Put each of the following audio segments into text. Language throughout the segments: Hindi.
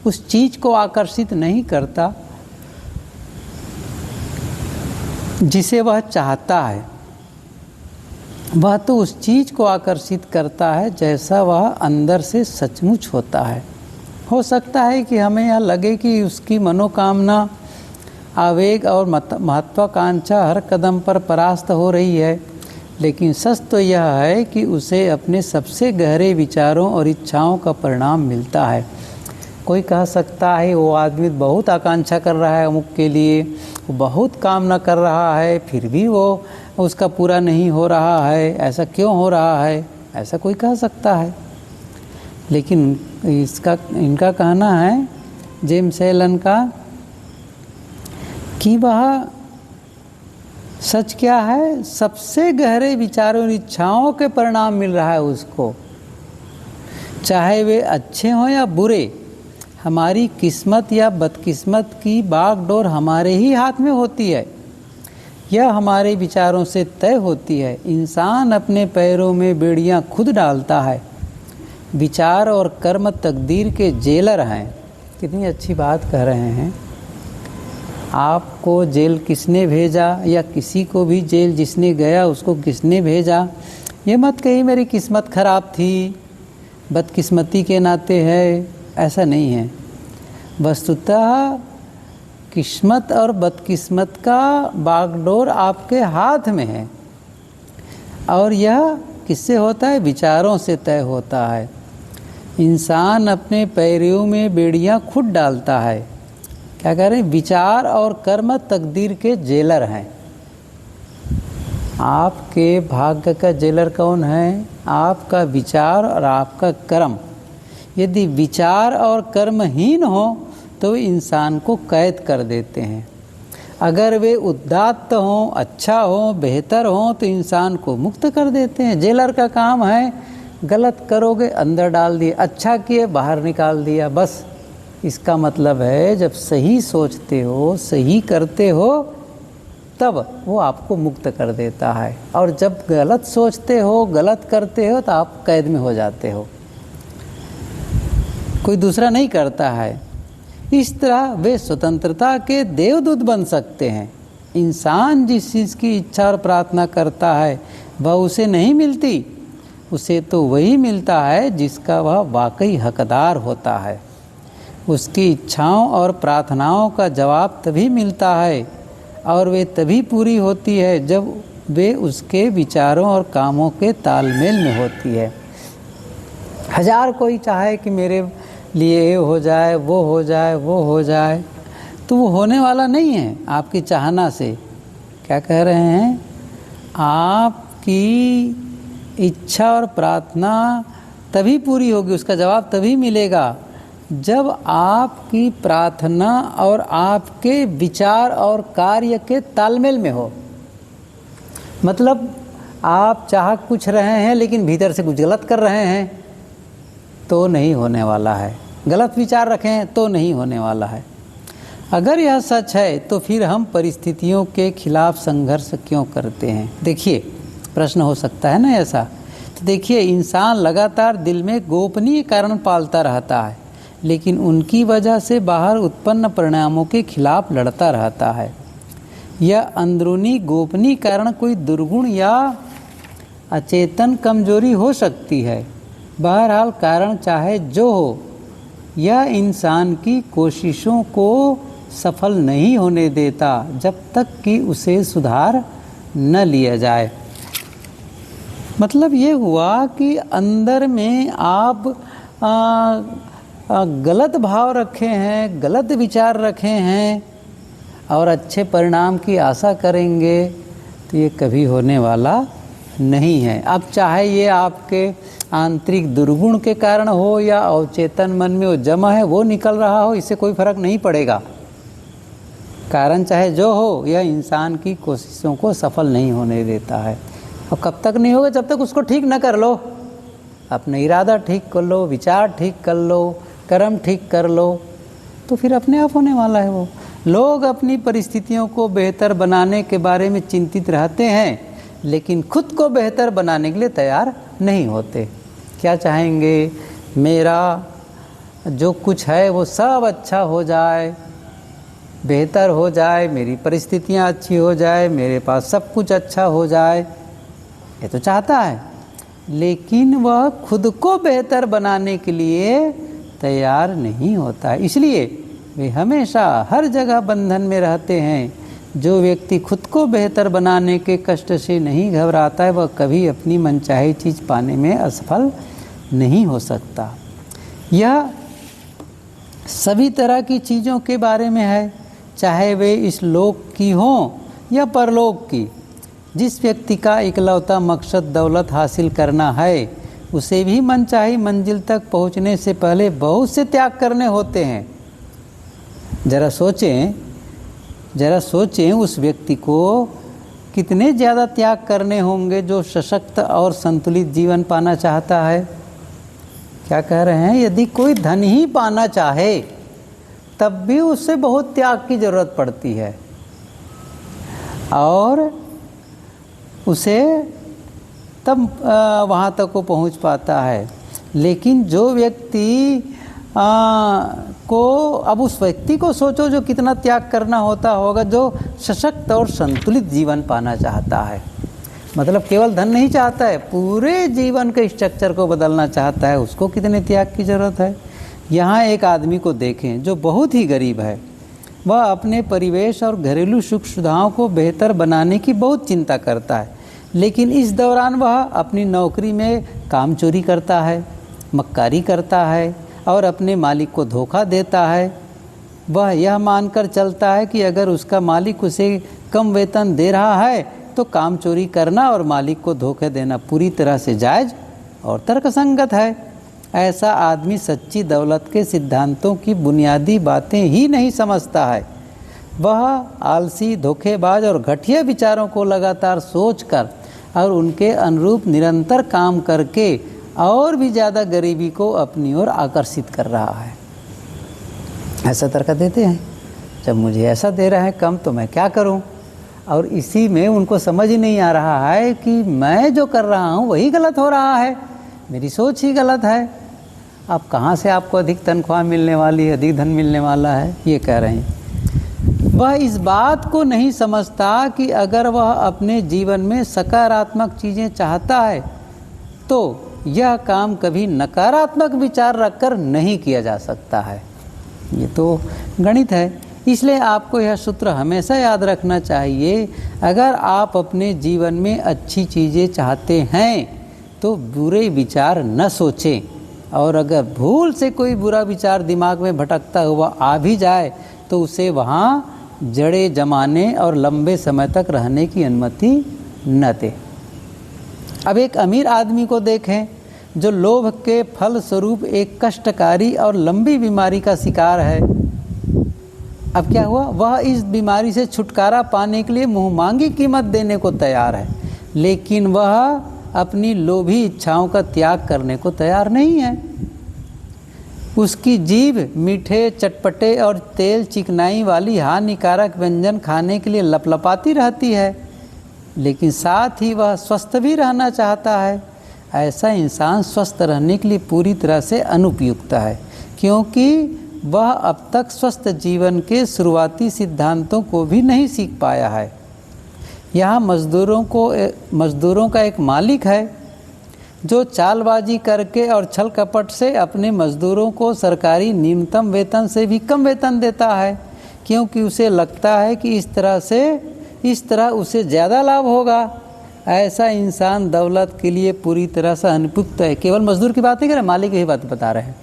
उस चीज़ को आकर्षित नहीं करता जिसे वह चाहता है, वह तो उस चीज़ को आकर्षित करता है जैसा वह अंदर से सचमुच होता है। हो सकता है कि हमें यह लगे कि उसकी मनोकामना, आवेग और महत्वाकांक्षा हर कदम पर परास्त हो रही है, लेकिन सच तो यह है कि उसे अपने सबसे गहरे विचारों और इच्छाओं का परिणाम मिलता है। कोई कह सकता है वो आदमी बहुत आकांक्षा कर रहा है अमुक के लिए, वो बहुत कामना कर रहा है, फिर भी वो उसका पूरा नहीं हो रहा है, ऐसा क्यों हो रहा है, ऐसा कोई कह सकता है। लेकिन इनका कहना है, जेम्स एलन का, कि वह सच क्या है, सबसे गहरे विचारों और इच्छाओं के परिणाम मिल रहा है उसको, चाहे वे अच्छे हों या बुरे। हमारी किस्मत या बदकिस्मत की बागडोर हमारे ही हाथ में होती है, यह हमारे विचारों से तय होती है। इंसान अपने पैरों में बेड़ियां खुद डालता है। विचार और कर्म तकदीर के जेलर हैं। कितनी अच्छी बात कह रहे हैं। आपको जेल किसने भेजा, या किसी को भी जेल जिसने गया उसको किसने भेजा, ये मत कहिए मेरी किस्मत खराब थी, बदकिस्मती के नाते है, ऐसा नहीं है। वस्तुतः किस्मत और बदकिस्मत का बागडोर आपके हाथ में है, और यह किससे होता है, विचारों से तय होता है। इंसान अपने पैरों में बेड़ियां खुद डालता है। क्या कह रहे हैं, विचार और कर्म तकदीर के जेलर हैं। आपके भाग्य का जेलर कौन है, आपका विचार और आपका कर्म। यदि विचार और कर्महीन हो तो इंसान को कैद कर देते हैं। अगर वे उदात्त हों, अच्छा हो, बेहतर हो, तो इंसान को मुक्त कर देते हैं। जेलर का काम है, गलत करोगे अंदर डाल दिए, अच्छा किए बाहर निकाल दिया, बस। इसका मतलब है जब सही सोचते हो, सही करते हो, तब वो आपको मुक्त कर देता है, और जब गलत सोचते हो, गलत करते हो, तो आप कैद में हो जाते हो, कोई दूसरा नहीं करता है। इस तरह वे स्वतंत्रता के देवदूत बन सकते हैं। इंसान जिस चीज़ की इच्छा और प्रार्थना करता है वह उसे नहीं मिलती, उसे तो वही मिलता है जिसका वह वाकई हकदार होता है। उसकी इच्छाओं और प्रार्थनाओं का जवाब तभी मिलता है, और वे तभी पूरी होती है जब वे उसके विचारों और कामों के तालमेल में होती है। हजार कोई चाहे कि मेरे लिए ये हो जाए, वो हो जाए, वो हो जाए, तो वो होने वाला नहीं है आपकी चाहना से। क्या कह रहे हैं, आपकी इच्छा और प्रार्थना तभी पूरी होगी, उसका जवाब तभी मिलेगा जब आपकी प्रार्थना और आपके विचार और कार्य के तालमेल में हो। मतलब आप चाह कुछ रहे हैं लेकिन भीतर से कुछ गलत कर रहे हैं तो नहीं होने वाला है, गलत विचार रखें तो नहीं होने वाला है। अगर यह सच है तो फिर हम परिस्थितियों के खिलाफ संघर्ष क्यों करते हैं। देखिए, प्रश्न हो सकता है ना ऐसा। तो देखिए, इंसान लगातार दिल में गोपनीय कारण पालता रहता है, लेकिन उनकी वजह से बाहर उत्पन्न परिणामों के खिलाफ लड़ता रहता है। यह अंदरूनी गोपनीय कारण कोई दुर्गुण या अचेतन कमजोरी हो सकती है। बहरहाल कारण चाहे जो हो, यह इंसान की कोशिशों को सफल नहीं होने देता जब तक कि उसे सुधार न लिया जाए। मतलब ये हुआ कि अंदर में आप गलत भाव रखे हैं, गलत विचार रखे हैं और अच्छे परिणाम की आशा करेंगे तो ये कभी होने वाला नहीं है। अब चाहे ये आपके आंतरिक दुर्गुण के कारण हो या अवचेतन मन में वो जमा है वो निकल रहा हो, इससे कोई फर्क नहीं पड़ेगा। कारण चाहे जो हो, यह इंसान की कोशिशों को सफल नहीं होने देता है। और कब तक नहीं होगा, जब तक उसको ठीक न कर लो। अपना इरादा ठीक कर लो, विचार ठीक कर लो, कर्म ठीक कर लो, तो फिर अपने आप होने वाला है वो। लोग अपनी परिस्थितियों को बेहतर बनाने के बारे में चिंतित रहते हैं, लेकिन खुद को बेहतर बनाने के लिए तैयार नहीं होते। क्या चाहेंगे, मेरा जो कुछ है वो सब अच्छा हो जाए, बेहतर हो जाए, मेरी परिस्थितियाँ अच्छी हो जाए, मेरे पास सब कुछ अच्छा हो जाए, ये तो चाहता है। लेकिन वह खुद को बेहतर बनाने के लिए तैयार नहीं होता है, इसलिए वे हमेशा हर जगह बंधन में रहते हैं। जो व्यक्ति खुद को बेहतर बनाने के कष्ट से नहीं घबराता है, वह कभी अपनी मनचाही चीज़ पाने में असफल नहीं हो सकता। यह सभी तरह की चीज़ों के बारे में है, चाहे वे इस लोक की हों या परलोक की। जिस व्यक्ति का इकलौता मकसद दौलत हासिल करना है, उसे भी मनचाही मंजिल तक पहुंचने से पहले बहुत से त्याग करने होते हैं। जरा सोचें उस व्यक्ति को कितने ज़्यादा त्याग करने होंगे जो सशक्त और संतुलित जीवन पाना चाहता है। क्या कह रहे हैं? यदि कोई धन ही पाना चाहे तब भी उससे बहुत त्याग की ज़रूरत पड़ती है और उसे तब वहाँ तक वो पहुँच पाता है। लेकिन जो व्यक्ति अब उस व्यक्ति को सोचो जो कितना त्याग करना होता होगा, जो सशक्त और संतुलित जीवन पाना चाहता है। मतलब केवल धन नहीं चाहता है, पूरे जीवन के स्ट्रक्चर को बदलना चाहता है, उसको कितने त्याग की ज़रूरत है। यहाँ एक आदमी को देखें जो बहुत ही गरीब है। वह अपने परिवेश और घरेलू सुख सुविधाओं को बेहतर बनाने की बहुत चिंता करता है, लेकिन इस दौरान वह अपनी नौकरी में काम चोरी करता है, मक्कारी करता है और अपने मालिक को धोखा देता है। वह यह मानकर चलता है कि अगर उसका मालिक उसे कम वेतन दे रहा है तो काम चोरी करना और मालिक को धोखे देना पूरी तरह से जायज़ और तर्कसंगत है। ऐसा आदमी सच्ची दौलत के सिद्धांतों की बुनियादी बातें ही नहीं समझता है। वह आलसी, धोखेबाज और घटिया विचारों को लगातार सोचकर और उनके अनुरूप निरंतर काम करके और भी ज़्यादा गरीबी को अपनी ओर आकर्षित कर रहा है। ऐसा तर्क देते हैं, जब मुझे ऐसा दे रहा है कम तो मैं क्या करूं? और इसी में उनको समझ ही नहीं आ रहा है कि मैं जो कर रहा हूं वही गलत हो रहा है, मेरी सोच ही गलत है। अब कहाँ से आपको अधिक तनख्वाह मिलने वाली है, अधिक धन मिलने वाला है, ये कह रहे हैं। वह इस बात को नहीं समझता कि अगर वह अपने जीवन में सकारात्मक चीज़ें चाहता है तो यह काम कभी नकारात्मक विचार रखकर नहीं किया जा सकता है। ये तो गणित है। इसलिए आपको यह सूत्र हमेशा याद रखना चाहिए, अगर आप अपने जीवन में अच्छी चीज़ें चाहते हैं तो बुरे विचार न सोचें, और अगर भूल से कोई बुरा विचार दिमाग में भटकता हुआ आ भी जाए तो उसे वहाँ जड़े जमाने और लंबे समय तक रहने की अनुमति न दें। अब एक अमीर आदमी को देखें जो लोभ के फल स्वरूप एक कष्टकारी और लंबी बीमारी का शिकार है। अब क्या हुआ? वह इस बीमारी से छुटकारा पाने के लिए मुँहमांगी कीमत देने को तैयार है, लेकिन वह अपनी लोभी इच्छाओं का त्याग करने को तैयार नहीं है। उसकी जीभ मीठे, चटपटे और तेल चिकनाई वाली हानिकारक व्यंजन खाने के लिए लपलपाती रहती है, लेकिन साथ ही वह स्वस्थ भी रहना चाहता है। ऐसा इंसान स्वस्थ रहने के लिए पूरी तरह से अनुपयुक्त है, क्योंकि वह अब तक स्वस्थ जीवन के शुरुआती सिद्धांतों को भी नहीं सीख पाया है। यहाँ मजदूरों का एक मालिक है जो चालबाजी करके और छल कपट से अपने मजदूरों को सरकारी न्यूनतम वेतन से भी कम वेतन देता है, क्योंकि उसे लगता है कि इस तरह उसे ज़्यादा लाभ होगा। ऐसा इंसान दौलत के लिए पूरी तरह से अनुपयुक्त है। केवल मजदूर की बात नहीं कर रहे, मालिक की बात बता रहे हैं।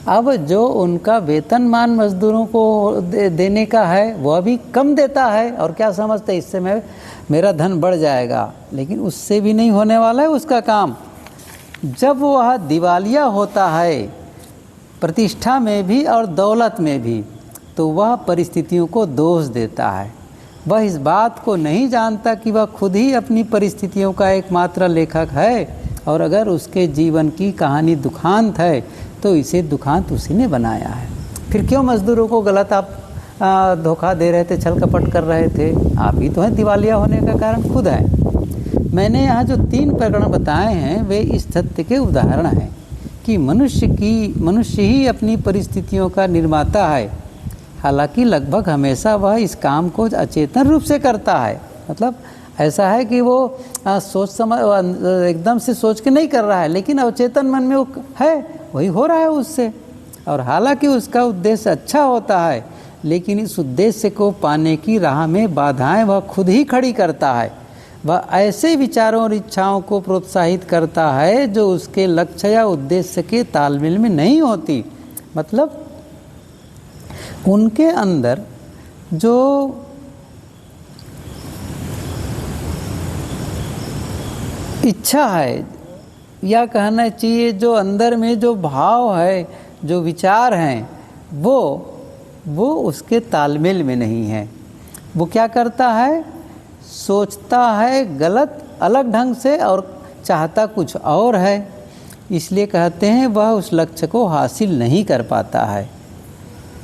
अब जो उनका वेतनमान मजदूरों को देने का है वह भी कम देता है, और क्या समझते इससे मेरा धन बढ़ जाएगा, लेकिन उससे भी नहीं होने वाला है उसका काम। जब वह दिवालिया होता है, प्रतिष्ठा में भी और दौलत में भी, तो वह परिस्थितियों को दोष देता है। वह इस बात को नहीं जानता कि वह खुद ही अपनी परिस्थितियों का एकमात्र लेखक है, और अगर उसके जीवन की कहानी दुखांत है तो इसे दुखांत उसी ने बनाया है। फिर क्यों मजदूरों को गलत आप धोखा दे रहे थे, छल कपट कर रहे थे? आप ही तो हैं दिवालिया होने का कारण, खुद है। मैंने यहाँ जो 3 प्रकरण बताए हैं वे इस तथ्य के उदाहरण हैं कि मनुष्य ही अपनी परिस्थितियों का निर्माता है। हालांकि लगभग हमेशा वह इस काम को अचेतन रूप से करता है। मतलब ऐसा है कि वो सोच समझ एकदम से सोच के नहीं कर रहा है, लेकिन अवचेतन मन में वो है, वही हो रहा है उससे। और हालांकि उसका उद्देश्य अच्छा होता है, लेकिन इस उद्देश्य को पाने की राह में बाधाएं वह खुद ही खड़ी करता है। वह ऐसे विचारों और इच्छाओं को प्रोत्साहित करता है जो उसके लक्ष्य या उद्देश्य के तालमेल में नहीं होती। मतलब उनके अंदर जो इच्छा है, या कहना चाहिए जो अंदर में जो भाव है, जो विचार हैं, वो उसके तालमेल में नहीं है। वो क्या करता है, सोचता है गलत अलग ढंग से और चाहता कुछ और है। इसलिए कहते हैं वह उस लक्ष्य को हासिल नहीं कर पाता है।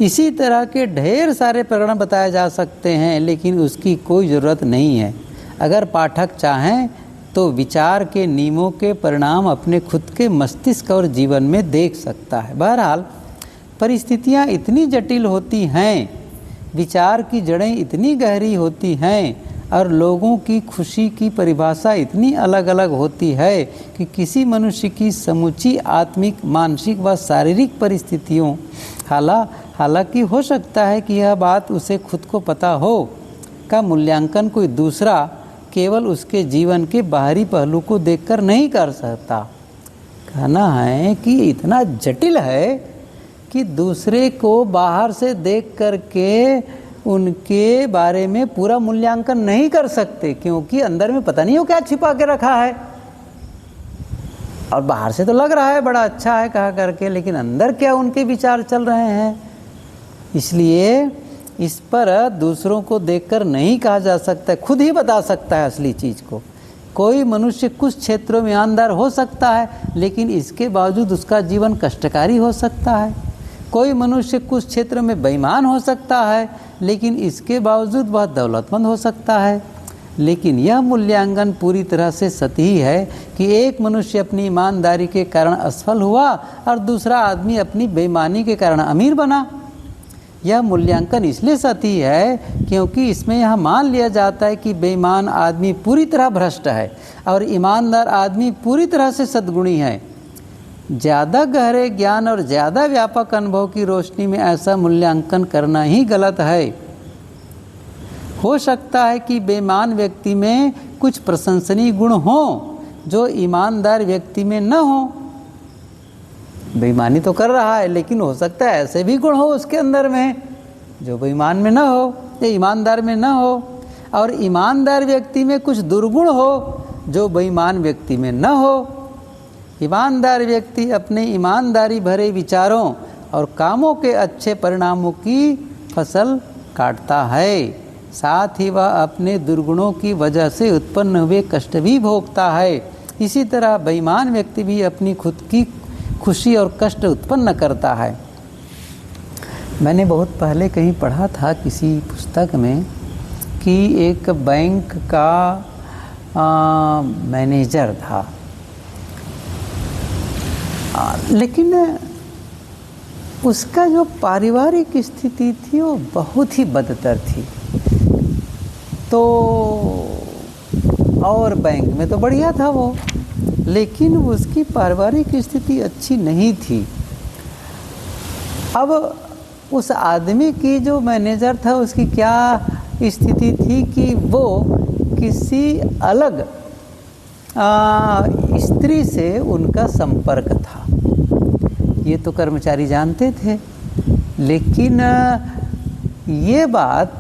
इसी तरह के ढेर सारे प्रकरण बताए जा सकते हैं, लेकिन उसकी कोई ज़रूरत नहीं है। अगर पाठक चाहें तो विचार के नियमों के परिणाम अपने खुद के मस्तिष्क और जीवन में देख सकता है। बहरहाल परिस्थितियाँ इतनी जटिल होती हैं, विचार की जड़ें इतनी गहरी होती हैं और लोगों की खुशी की परिभाषा इतनी अलग अलग होती है कि किसी मनुष्य की समूची आत्मिक, मानसिक व शारीरिक परिस्थितियों हालांकि हो सकता है कि यह बात उसे खुद को पता हो, का मूल्यांकन कोई दूसरा केवल उसके जीवन के बाहरी पहलू को देखकर नहीं कर सकता। कहना है कि इतना जटिल है कि दूसरे को बाहर से देख करके उनके बारे में पूरा मूल्यांकन नहीं कर सकते, क्योंकि अंदर में पता नहीं हो क्या छिपा के रखा है। और बाहर से तो लग रहा है बड़ा अच्छा है कहा करके, लेकिन अंदर क्या उनके विचार चल रहे हैं। इसलिए इस पर दूसरों को देखकर नहीं कहा जा सकता, खुद ही बता सकता है असली चीज़ को। कोई मनुष्य कुछ क्षेत्रों में ईमानदार हो सकता है, लेकिन इसके बावजूद उसका जीवन कष्टकारी हो सकता है। कोई मनुष्य कुछ क्षेत्र में बेईमान हो सकता है, लेकिन इसके बावजूद वह दौलतमंद हो सकता है। लेकिन यह मूल्यांकन पूरी तरह से सतही है कि एक मनुष्य अपनी ईमानदारी के कारण असफल हुआ और दूसरा आदमी अपनी बेईमानी के कारण अमीर बना। यह मूल्यांकन इसलिए सतही है क्योंकि इसमें यह मान लिया जाता है कि बेईमान आदमी पूरी तरह भ्रष्ट है और ईमानदार आदमी पूरी तरह से सद्गुणी है। ज़्यादा गहरे ज्ञान और ज़्यादा व्यापक अनुभव की रोशनी में ऐसा मूल्यांकन करना ही गलत है। हो सकता है कि बेईमान व्यक्ति में कुछ प्रशंसनीय गुण हों जो ईमानदार व्यक्ति में न हो। बेईमानी तो कर रहा है, लेकिन हो सकता है ऐसे भी गुण हो उसके अंदर में जो बेईमान में न हो या ईमानदार में न हो। और ईमानदार व्यक्ति में कुछ दुर्गुण हो जो बेईमान व्यक्ति में न हो। ईमानदार व्यक्ति अपने ईमानदारी भरे विचारों और कामों के अच्छे परिणामों की फसल काटता है, साथ ही वह अपने दुर्गुणों की वजह से उत्पन्न हुए कष्ट भी भोगता है। इसी तरह बेईमान व्यक्ति भी अपनी खुद की खुशी और कष्ट उत्पन्न करता है। मैंने बहुत पहले कहीं पढ़ा था किसी पुस्तक में कि एक बैंक का मैनेजर था, लेकिन उसका जो पारिवारिक स्थिति थी वो बहुत ही बदतर थी। तो और बैंक में तो बढ़िया था वो, लेकिन उसकी पारिवारिक स्थिति अच्छी नहीं थी। अब उस आदमी की जो मैनेजर था उसकी क्या स्थिति थी कि वो किसी अलग स्त्री से उनका संपर्क था। ये तो कर्मचारी जानते थे, लेकिन ये बात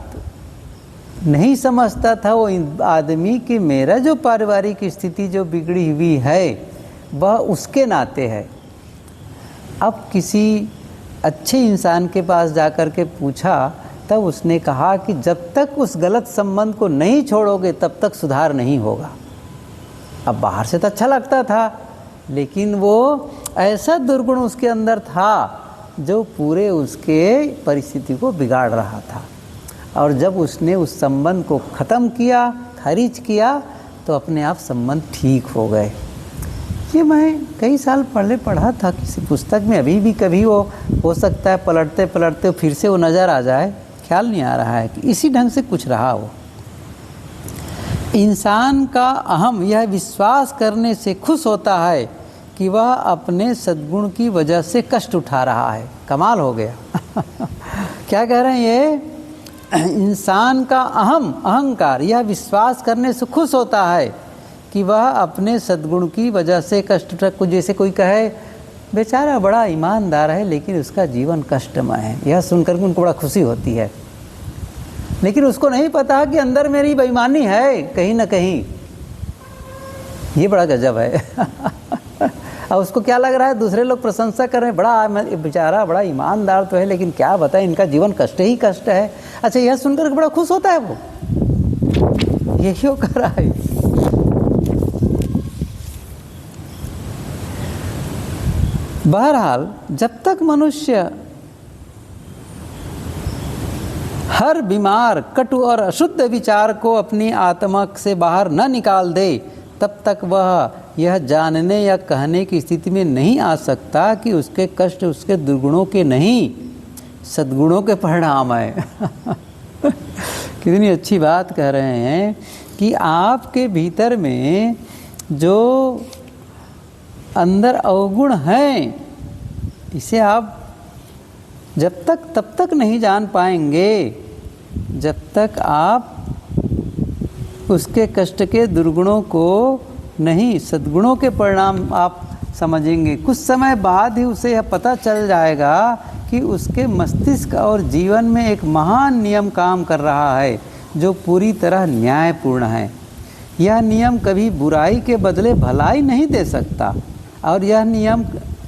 नहीं समझता था वो आदमी कि मेरा जो पारिवारिक स्थिति जो बिगड़ी हुई है वह उसके नाते है। अब किसी अच्छे इंसान के पास जाकर के पूछा, तब उसने कहा कि जब तक उस गलत संबंध को नहीं छोड़ोगे तब तक सुधार नहीं होगा। अब बाहर से तो अच्छा लगता था, लेकिन वो ऐसा दुर्गुण उसके अंदर था जो पूरे उसके परिस्थिति को बिगाड़ रहा था। और जब उसने उस संबंध को ख़त्म किया, खारिज किया, तो अपने आप संबंध ठीक हो गए। ये मैं कई साल पहले पढ़ा था किसी पुस्तक में, अभी भी कभी वो हो सकता है पलटते पलटते फिर से वो नज़र आ जाए, ख्याल नहीं आ रहा है कि इसी ढंग से कुछ रहा हो। इंसान का अहम यह विश्वास करने से खुश होता है कि वह अपने सद्गुण की वजह से कष्ट उठा रहा है। कमाल हो गया। क्या कह रहे हैं ये? इंसान का अहंकार यह विश्वास करने से खुश होता है कि वह अपने सद्गुण की वजह से कष्ट उठा। कुछ जैसे कोई कहे बेचारा बड़ा ईमानदार है लेकिन उसका जीवन कष्टमय है, यह सुनकर के उनको बड़ा खुशी होती है, लेकिन उसको नहीं पता कि अंदर मेरी बेईमानी है कहीं ना कहीं। ये बड़ा गजब है। और उसको क्या लग रहा है, दूसरे लोग प्रशंसा कर रहे हैं, बड़ा बेचारा बड़ा ईमानदार तो है लेकिन क्या बताएं इनका जीवन कष्ट ही कष्ट है। अच्छा, यह सुनकर बड़ा खुश होता है वो, ये क्यों कर रहा है? बहरहाल जब तक मनुष्य हर बीमार कटु और अशुद्ध विचार को अपनी आत्मा से बाहर न निकाल दे, तब तक वह यह जानने या कहने की स्थिति में नहीं आ सकता कि उसके कष्ट उसके दुर्गुणों के नहीं सद्गुणों के परिणाम है। कितनी अच्छी बात कह रहे हैं कि आपके भीतर में जो अंदर अवगुण हैं, इसे आप जब तक तब तक नहीं जान पाएंगे जब तक आप उसके कष्ट के दुर्गुणों को नहीं सद्गुणों के परिणाम आप समझेंगे। कुछ समय बाद ही उसे यह पता चल जाएगा कि उसके मस्तिष्क और जीवन में एक महान नियम काम कर रहा है जो पूरी तरह न्यायपूर्ण है। यह नियम कभी बुराई के बदले भलाई नहीं दे सकता और यह नियम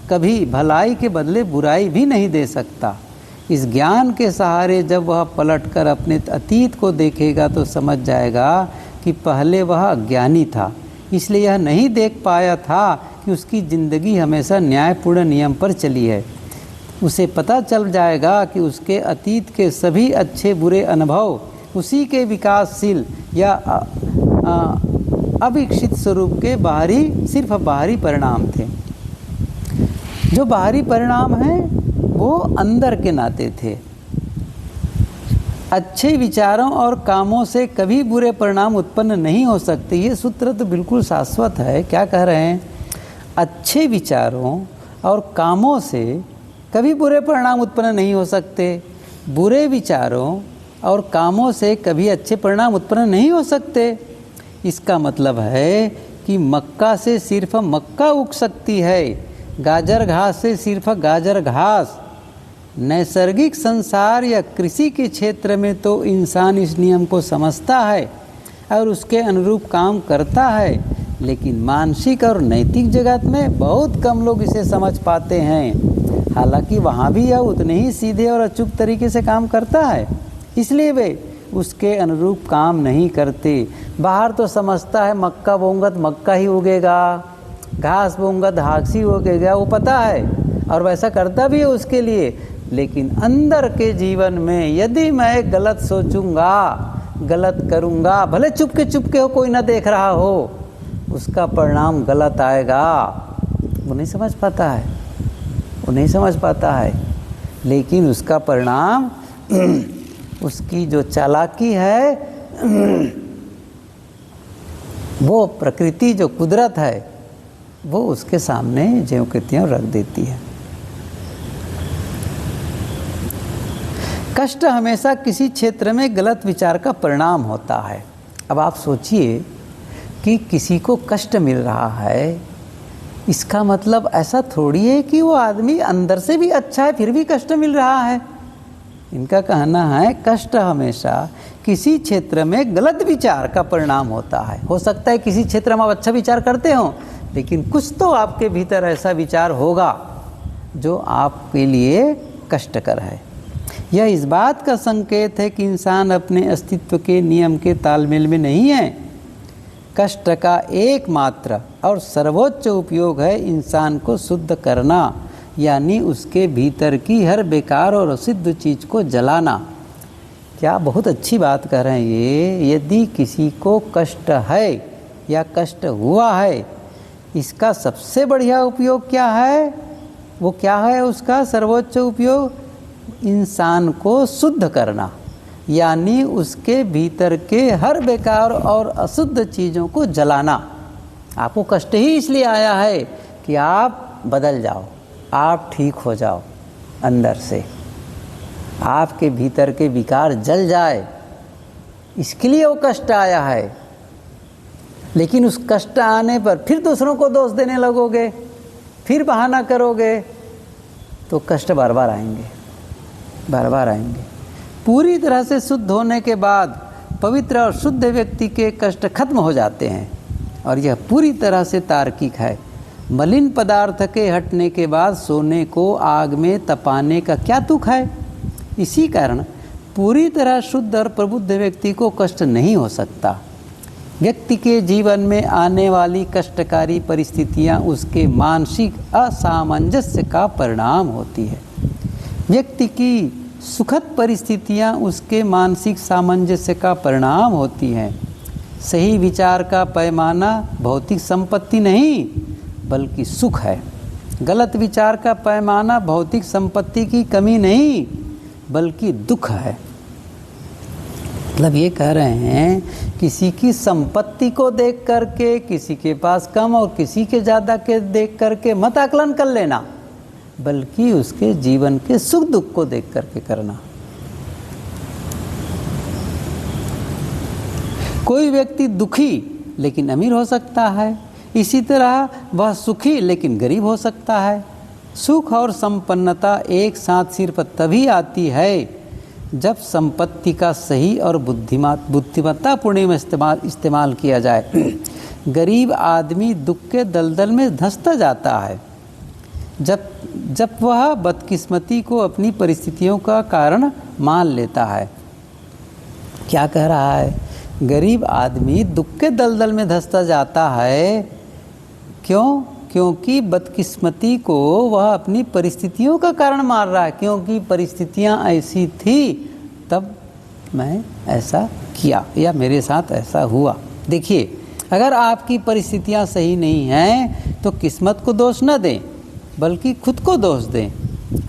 कभी भलाई के बदले बुराई भी नहीं दे सकता। इस ज्ञान के सहारे जब वह पलटकर अपने अतीत को देखेगा तो समझ जाएगा कि पहले वह अज्ञानी था, इसलिए यह नहीं देख पाया था कि उसकी ज़िंदगी हमेशा न्यायपूर्ण नियम पर चली है। उसे पता चल जाएगा कि उसके अतीत के सभी अच्छे बुरे अनुभव उसी के विकासशील या अविकसित स्वरूप के सिर्फ बाहरी परिणाम थे। जो बाहरी परिणाम हैं वो अंदर के नाते थे। अच्छे विचारों और कामों से कभी बुरे परिणाम उत्पन्न नहीं हो सकते। ये सूत्र तो बिल्कुल शाश्वत है। क्या कह रहे हैं? अच्छे विचारों और कामों से कभी बुरे परिणाम उत्पन्न नहीं हो सकते। बुरे विचारों और कामों से कभी अच्छे परिणाम उत्पन्न नहीं हो सकते। इसका मतलब है कि मक्का से सिर्फ मक्का उग सकती है, गाजर घास से सिर्फ गाजर घास। नैसर्गिक संसार या कृषि के क्षेत्र में तो इंसान इस नियम को समझता है और उसके अनुरूप काम करता है, लेकिन मानसिक और नैतिक जगत में बहुत कम लोग इसे समझ पाते हैं। हालांकि वहाँ भी यह उतने ही सीधे और अचूक तरीके से काम करता है, इसलिए वे उसके अनुरूप काम नहीं करते। बाहर तो समझता है मक्का बोऊंगा तो मक्का ही उगेगा, घास बोऊंगा तो घास ही उगेगा, वो पता है और वैसा करता भी है उसके लिए। लेकिन अंदर के जीवन में यदि मैं गलत सोचूंगा, गलत करूंगा, भले चुपके हो, कोई ना देख रहा हो, उसका परिणाम गलत आएगा। वो नहीं समझ पाता है, वो नहीं समझ पाता है। लेकिन उसका परिणाम उसकी जो चालाकी है, वो प्रकृति जो कुदरत है, वो उसके सामने ज्यों के त्यों रख देती है। कष्ट हमेशा किसी क्षेत्र में गलत विचार का परिणाम होता है। अब आप सोचिए कि किसी को कष्ट मिल रहा है, इसका मतलब ऐसा थोड़ी है कि वो आदमी अंदर से भी अच्छा है फिर भी कष्ट मिल रहा है। इनका कहना है कष्ट हमेशा किसी क्षेत्र में गलत विचार का परिणाम होता है। हो सकता है किसी क्षेत्र में आप अच्छा विचार करते हो, लेकिन कुछ तो आपके भीतर ऐसा विचार होगा जो आपके लिए कष्टकर है। यह इस बात का संकेत है कि इंसान अपने अस्तित्व के नियम के तालमेल में नहीं है। कष्ट का एकमात्र और सर्वोच्च उपयोग है इंसान को शुद्ध करना, यानी उसके भीतर की हर बेकार और असिद्ध चीज़ को जलाना। क्या बहुत अच्छी बात कह रहे हैं ये। यदि किसी को कष्ट है या कष्ट हुआ है इसका सबसे बढ़िया उपयोग क्या है? वो क्या है उसका सर्वोच्च उपयोग? इंसान को शुद्ध करना, यानी उसके भीतर के हर बेकार और अशुद्ध चीज़ों को जलाना। आपको कष्ट ही इसलिए आया है कि आप बदल जाओ, आप ठीक हो जाओ, अंदर से आपके भीतर के विकार जल जाए, इसके लिए वो कष्ट आया है। लेकिन उस कष्ट आने पर फिर दूसरों को दोष देने लगोगे, फिर बहाना करोगे, तो कष्ट बार बार आएंगे, बार बार आएंगे। पूरी तरह से शुद्ध होने के बाद पवित्र और शुद्ध व्यक्ति के कष्ट खत्म हो जाते हैं, और यह पूरी तरह से तार्किक है। मलिन पदार्थ के हटने के बाद सोने को आग में तपाने का क्या तुक है? इसी कारण पूरी तरह शुद्ध और प्रबुद्ध व्यक्ति को कष्ट नहीं हो सकता। व्यक्ति के जीवन में आने वाली कष्टकारी परिस्थितियां उसके मानसिक असामंजस्य का परिणाम होती है। व्यक्ति की सुखद परिस्थितियां उसके मानसिक सामंजस्य का परिणाम होती हैं। सही विचार का पैमाना भौतिक संपत्ति नहीं बल्कि सुख है। गलत विचार का पैमाना भौतिक संपत्ति की कमी नहीं बल्कि दुख है। मतलब ये कह रहे हैं, किसी की संपत्ति को देख करके, किसी के पास कम और किसी के ज़्यादा के देख करके मत आकलन कर लेना, बल्कि उसके जीवन के सुख दुख को देख करके करना। कोई व्यक्ति दुखी लेकिन अमीर हो सकता है, इसी तरह वह सुखी लेकिन गरीब हो सकता है। सुख और संपन्नता एक साथ सिर्फ तभी आती है जब संपत्ति का सही और बुद्धिमत्तापूर्ण इस्तेमाल किया जाए। गरीब आदमी दुख के दलदल में धंसता जाता है जब वह बदकिस्मती को अपनी परिस्थितियों का कारण मान लेता है। क्या कह रहा है? गरीब आदमी दुख के दलदल में धंसता जाता है। क्यों? क्योंकि बदकिस्मती को वह अपनी परिस्थितियों का कारण मान रहा है। क्योंकि परिस्थितियां ऐसी थी तब मैं ऐसा किया या मेरे साथ ऐसा हुआ। देखिए, अगर आपकी परिस्थितियां सही नहीं हैं तो किस्मत को दोष न दें बल्कि खुद को दोष दें।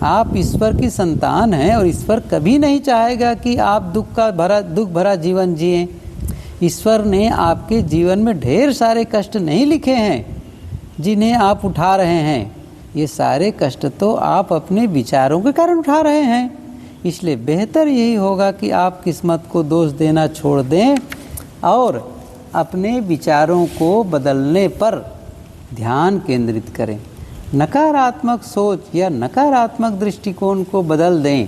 आप ईश्वर की संतान हैं और ईश्वर कभी नहीं चाहेगा कि आप दुख भरा जीवन जिएं। ईश्वर ने आपके जीवन में ढेर सारे कष्ट नहीं लिखे हैं जिन्हें आप उठा रहे हैं। ये सारे कष्ट तो आप अपने विचारों के कारण उठा रहे हैं। इसलिए बेहतर यही होगा कि आप किस्मत को दोष देना छोड़ दें और अपने विचारों को बदलने पर ध्यान केंद्रित करें। नकारात्मक सोच या नकारात्मक दृष्टिकोण को बदल दें,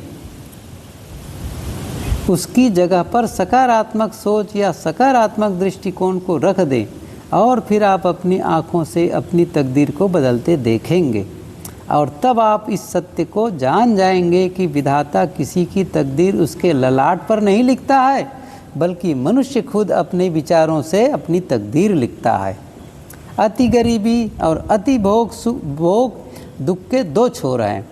उसकी जगह पर सकारात्मक सोच या सकारात्मक दृष्टिकोण को रख दें और फिर आप अपनी आँखों से अपनी तकदीर को बदलते देखेंगे। और तब आप इस सत्य को जान जाएंगे कि विधाता किसी की तकदीर उसके ललाट पर नहीं लिखता है बल्कि मनुष्य खुद अपने विचारों से अपनी तकदीर लिखता है। अति गरीबी और अति भोग दुख के दो छोर हैं।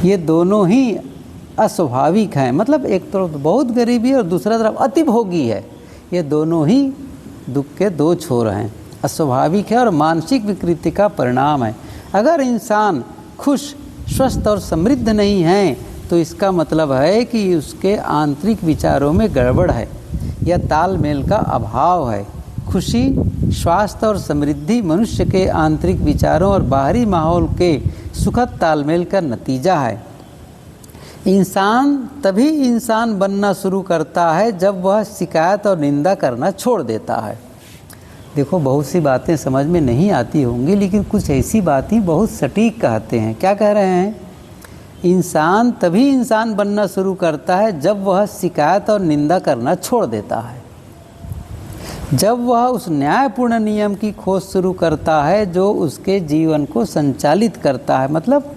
ये दोनों ही अस्वाभाविक हैं। मतलब एक तरफ बहुत गरीबी और दूसरा तरफ अति भोगी है। ये दोनों ही दुख के दो छोर हैं, अस्वाभाविक है और मानसिक विकृति का परिणाम है। अगर इंसान खुश, स्वस्थ और समृद्ध नहीं है तो इसका मतलब है कि उसके आंतरिक विचारों में गड़बड़ है या तालमेल का अभाव है। खुशी, स्वास्थ्य और समृद्धि मनुष्य के आंतरिक विचारों और बाहरी माहौल के सुखद तालमेल का नतीजा है। इंसान तभी इंसान बनना शुरू करता है जब वह शिकायत और निंदा करना छोड़ देता है। देखो, बहुत सी बातें समझ में नहीं आती होंगी, लेकिन कुछ ऐसी बातें बहुत सटीक कहते हैं। क्या कह रहे हैं? इंसान तभी इंसान बनना शुरू करता है जब वह शिकायत और निंदा करना छोड़ देता है, जब वह उस न्यायपूर्ण नियम की खोज शुरू करता है जो उसके जीवन को संचालित करता है। मतलब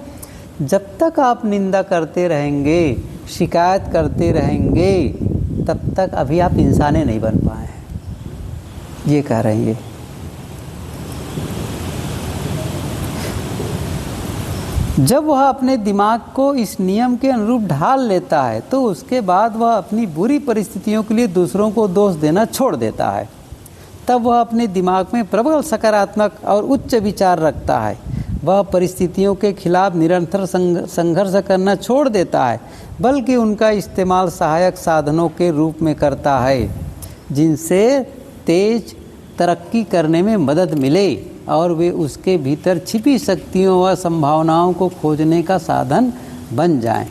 जब तक आप निंदा करते रहेंगे, शिकायत करते रहेंगे, तब तक अभी आप इंसान नहीं बन पाए हैं। ये कह रहे हैं। जब वह अपने दिमाग को इस नियम के अनुरूप ढाल लेता है तो उसके बाद वह अपनी बुरी परिस्थितियों के लिए दूसरों को दोष देना छोड़ देता है। तब वह अपने दिमाग में प्रबल सकारात्मक और उच्च विचार रखता है। वह परिस्थितियों के खिलाफ निरंतर संघर्ष करना छोड़ देता है, बल्कि उनका इस्तेमाल सहायक साधनों के रूप में करता है, जिनसे तेज तरक्की करने में मदद मिले और वे उसके भीतर छिपी शक्तियों व संभावनाओं को खोजने का साधन बन जाएं।